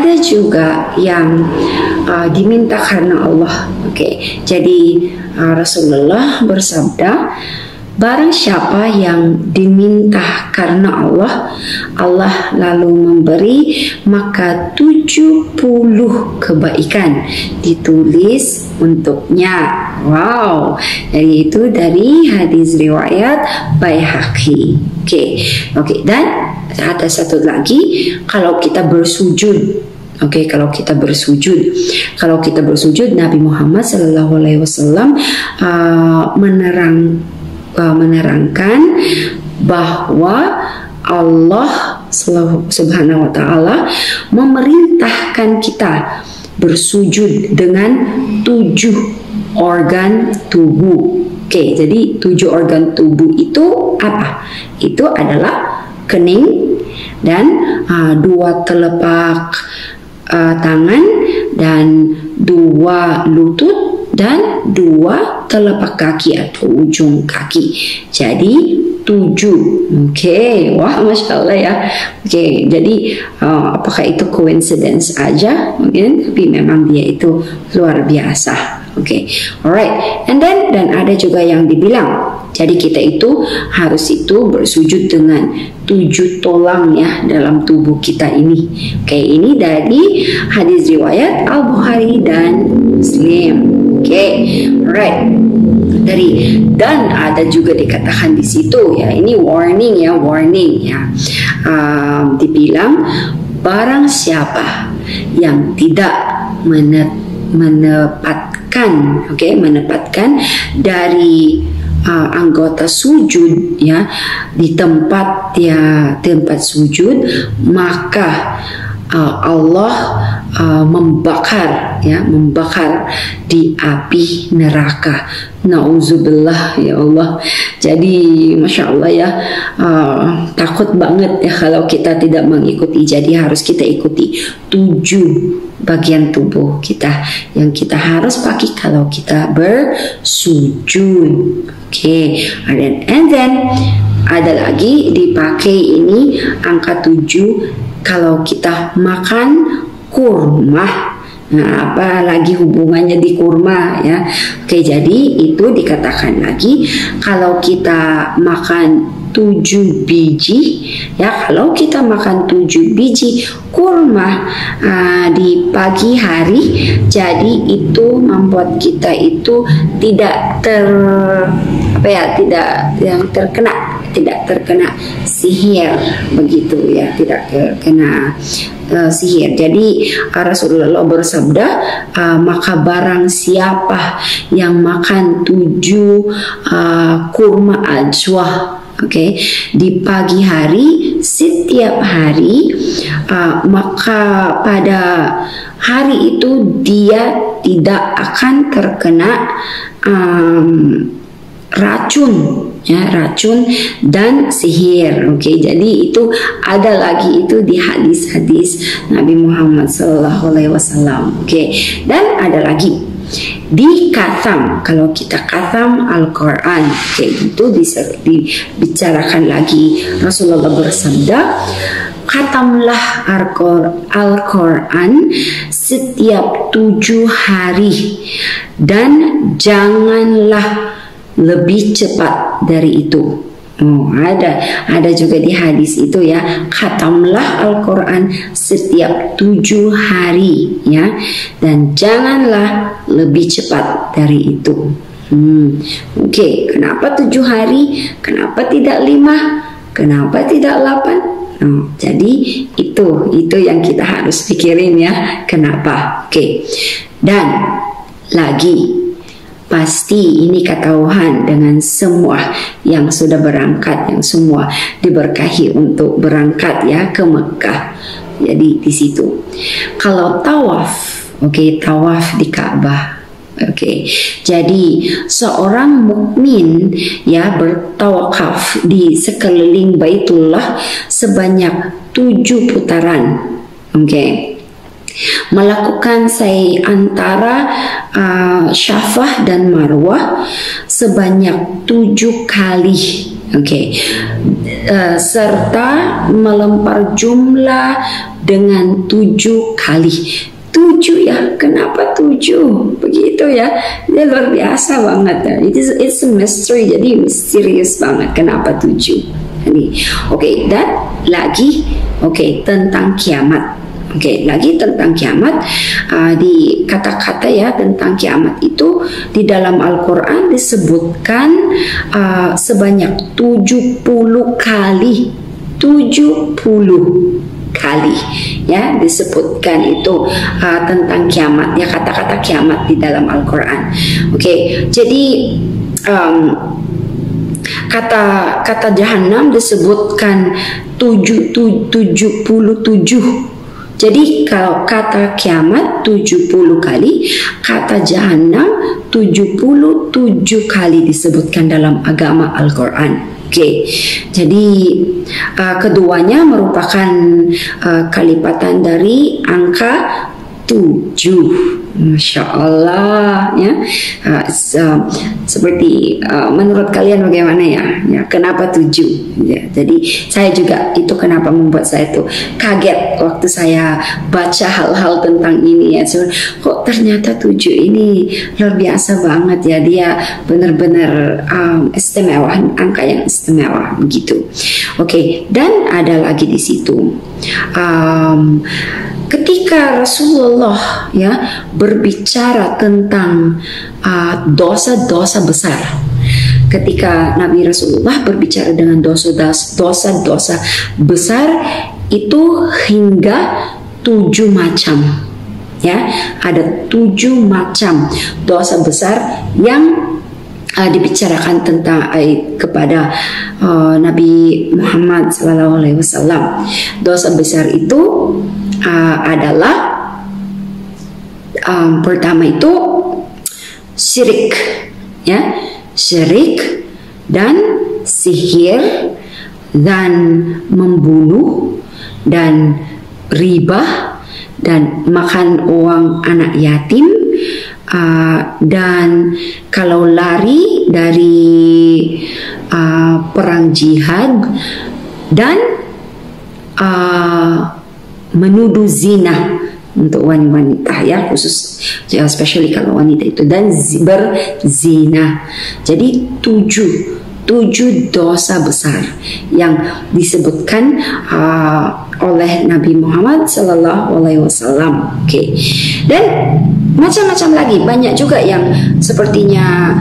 ada juga yang diminta karena Allah. Jadi Rasulullah bersabda, barang siapa yang diminta karena Allah, Allah lalu memberi, maka 70 kebaikan ditulis untuknya. Wow, jadi itu dari hadis riwayat Baihaqi. Dan ada satu lagi, kalau kita bersujud. Kalau kita bersujud, Nabi Muhammad SAW menerangkan bahwa Allah Subhanahu wa Ta'ala memerintahkan kita bersujud dengan 7 organ tubuh. Jadi 7 organ tubuh itu apa? Itu adalah kening dan 2 telapak tangan dan 2 lutut dan 2 telapak kaki atau ujung kaki. Jadi 7. Wah, Masya Allah ya. Jadi apakah itu coincidence aja? Mungkin, tapi memang dia itu luar biasa. Alright. And then, dan ada juga yang dibilang, jadi kita itu harus bersujud dengan 7 tulang ya dalam tubuh kita ini. Ini dari hadis riwayat Al-Bukhari dan Muslim. Alright. Dan ada juga dikatakan di situ ya, ini warning ya. Dibilang barang siapa yang tidak menepatkan dari anggota sujud ya di tempat sujud, maka Allah membakar di api neraka. Nauzubillah ya Allah. Jadi Masya Allah ya, takut banget ya kalau kita tidak mengikuti. Jadi harus kita ikuti 7 bagian tubuh kita yang kita harus pakai kalau kita bersujud. And then ada lagi dipakai ini angka 7 kalau kita makan kurma. Nah, apalagi hubungannya di kurma ya. Jadi itu dikatakan lagi kalau kita makan 7 biji ya, kalau kita makan 7 biji kurma di pagi hari, jadi itu membuat kita itu tidak terkena sihir begitu ya, tidak terkena sihir. Jadi Rasulullah bersabda, maka barang siapa yang makan 7 kurma ajwa di pagi hari setiap hari, maka pada hari itu dia tidak akan terkena racun dan sihir. Jadi itu ada lagi itu di hadis-hadis Nabi Muhammad SAW. Dan ada lagi di khatam, kalau kita khatam Al-Quran, itu dibicarakan lagi. Rasulullah bersabda, khatamlah Al-Quran setiap 7 hari dan janganlah lebih cepat dari itu. Ada juga di hadis itu ya, khatamlah Al-Quran setiap 7 hari ya, dan janganlah lebih cepat dari itu. Kenapa 7 hari? Kenapa tidak 5? Kenapa tidak 8? Jadi itu yang kita harus pikirin ya, kenapa. Dan lagi, pasti ini ketahuan dengan semua yang sudah berangkat, yang semua diberkahi untuk berangkat ya ke Mekah. Jadi di situ kalau tawaf, tawaf di Ka'bah. Jadi seorang mukmin ya bertawaf di sekeliling Baitullah sebanyak 7 putaran. Melakukan sa'i antara Syafah dan Marwah sebanyak 7 kali. Oke. Serta melempar jumlah dengan 7 kali. 7 ya, kenapa 7? Begitu ya, dia luar biasa banget ya. It's a mystery, jadi misterius banget kenapa 7. Oke, dan lagi tentang kiamat. Lagi tentang kiamat, di kata-kata ya tentang kiamat itu di dalam Al-Quran disebutkan sebanyak 70 kali. 70 kali ya disebutkan itu tentang kiamat ya, kata-kata kiamat di dalam Al-Quran. Jadi kata Jahannam disebutkan 77. Jadi kalau kata kiamat 70 kali, kata Jahannam 77 kali disebutkan dalam agama Al-Quran. Jadi keduanya merupakan kelipatan dari angka 7. Masya Allah ya. Seperti menurut kalian bagaimana ya? Kenapa 7? Ya, jadi saya juga itu kenapa membuat saya tuh kaget waktu saya baca hal-hal tentang ini ya. Kok ternyata 7 ini luar biasa banget ya, dia benar-benar istimewa, angka yang istimewa begitu. Dan ada lagi di situ. Ketika Rasulullah ya berbicara tentang dosa-dosa besar, ketika Nabi Rasulullah berbicara dengan dosa-dosa besar itu hingga 7 macam ya, ada 7 macam dosa besar yang dibicarakan tentang kepada Nabi Muhammad SAW. Dosa besar itu adalah pertama itu syirik ya, syirik dan sihir dan membunuh dan riba dan makan uang anak yatim, dan kalau lari dari perang jihad dan menuduh zina untuk wanita ya, khusus ya, especially kalau wanita itu, dan berzina. Jadi 7 dosa besar yang disebutkan oleh Nabi Muhammad SAW. Dan macam-macam lagi, banyak juga yang sepertinya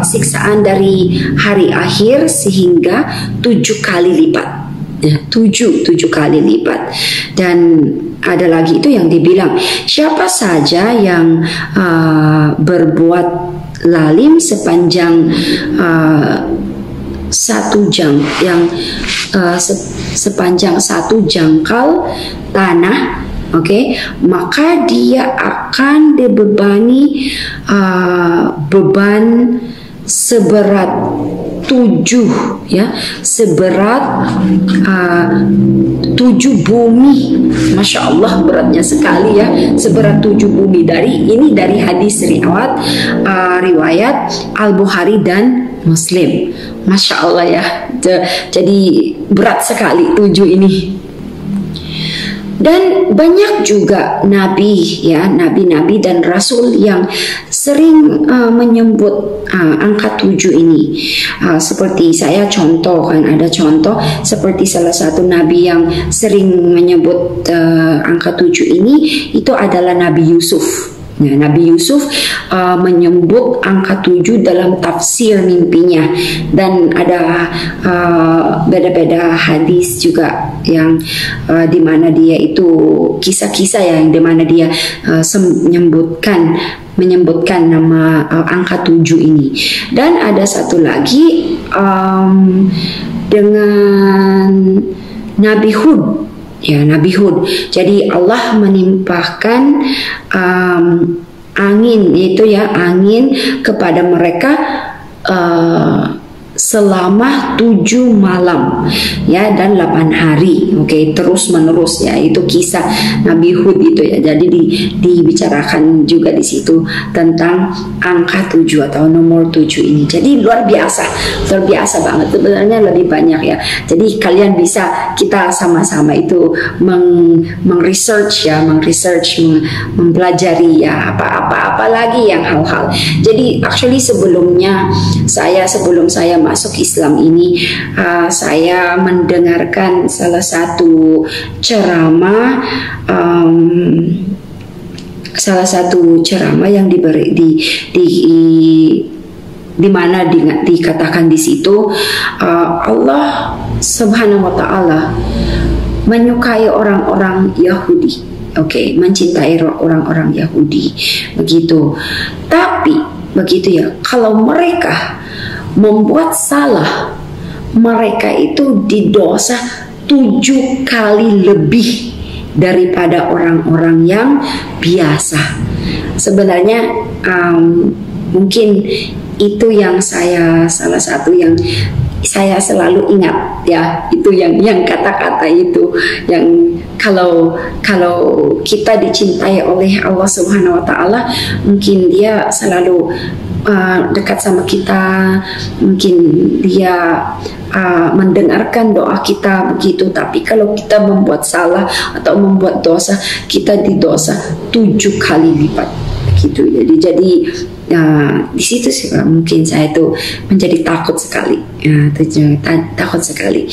siksaan dari hari akhir sehingga 7 kali lipat. Ya, 7 kali lipat. Dan ada lagi itu yang dibilang siapa saja yang berbuat lalim sepanjang 1 sepanjang 1 jangkal tanah, maka dia akan dibebani beban seberat 7 ya, seberat 7 bumi. Masya Allah, beratnya sekali ya, seberat 7 bumi. Dari hadis riwayat Al-Bukhari dan Muslim. Masya Allah ya, jadi berat sekali 7 ini. Dan banyak juga nabi dan rasul yang sering menyebut angka 7 ini. Seperti saya ada contoh seperti salah satu nabi yang sering menyebut angka 7 ini, itu adalah Nabi Yusuf. Nabi Yusuf menyebut angka 7 dalam tafsir mimpinya, dan ada beda-beda hadis juga yang dimana dia itu kisah-kisah yang dimana dia menyebutkan nama angka 7 ini. Dan ada satu lagi dengan Nabi Hud. Ya, Nabi Hud. Jadi Allah menimpahkan angin kepada mereka selama 7 malam ya dan 8 hari. Oke, terus menerus ya, itu kisah Nabi Hud itu ya. Jadi dibicarakan juga di situ tentang angka 7 atau nomor 7 ini. Jadi luar biasa banget, sebenarnya lebih banyak ya. Jadi kalian bisa, kita sama-sama itu mengresearch ya, mempelajari ya apa lagi yang hal-hal. Jadi actually sebelum saya masuk Islam ini, saya mendengarkan salah satu ceramah yang diberi di mana dikatakan di situ Allah Subhanahu wa taala menyukai orang-orang Yahudi. Oke, mencintai orang-orang Yahudi begitu. Tapi begitu ya, kalau mereka membuat salah, mereka itu didosa 7 kali lebih daripada orang-orang yang biasa. Sebenarnya mungkin itu yang salah satu yang saya selalu ingat ya, itu yang kata-kata itu yang kalau kita dicintai oleh Allah Subhanahu wa taala, mungkin dia selalu dekat sama kita, mungkin dia mendengarkan doa kita begitu. Tapi kalau kita membuat salah atau membuat dosa, kita didosa 7 kali lipat gitu. Jadi di situ sih mungkin saya itu menjadi takut sekali, takut sekali.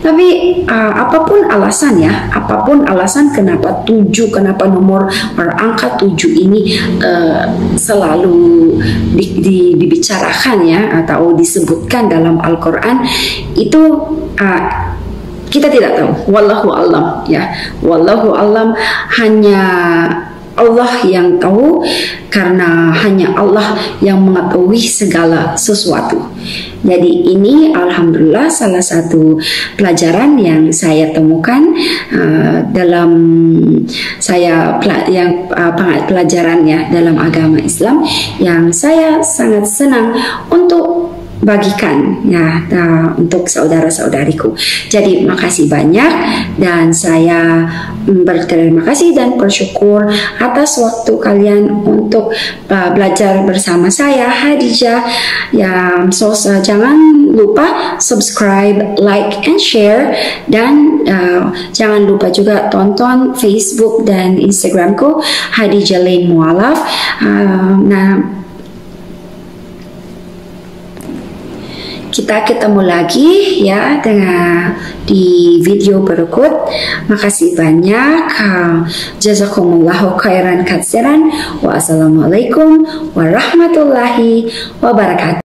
Tapi apapun alasan kenapa 7, kenapa angka 7 ini selalu dibicarakan ya atau disebutkan dalam Al-Quran, itu kita tidak tahu. Wallahu a'lam ya, wallahu a'lam, hanya Allah yang tahu, karena hanya Allah yang mengetahui segala sesuatu. Jadi ini alhamdulillah salah satu pelajaran yang saya temukan dalam pelajarannya dalam agama Islam, yang saya sangat senang untuk bagikan ya untuk saudara-saudariku. Jadi makasih banyak, dan saya berterima kasih dan bersyukur atas waktu kalian untuk belajar bersama saya, Hadijah ya. Jangan lupa subscribe, like, and share, dan jangan lupa juga tonton Facebook dan Instagramku Hadijah Lain Mualaf. Kita ketemu lagi ya di video berikut. Makasih banyak. Jazakumullahu khairan katsiran. Wassalamualaikum warahmatullahi wabarakatuh.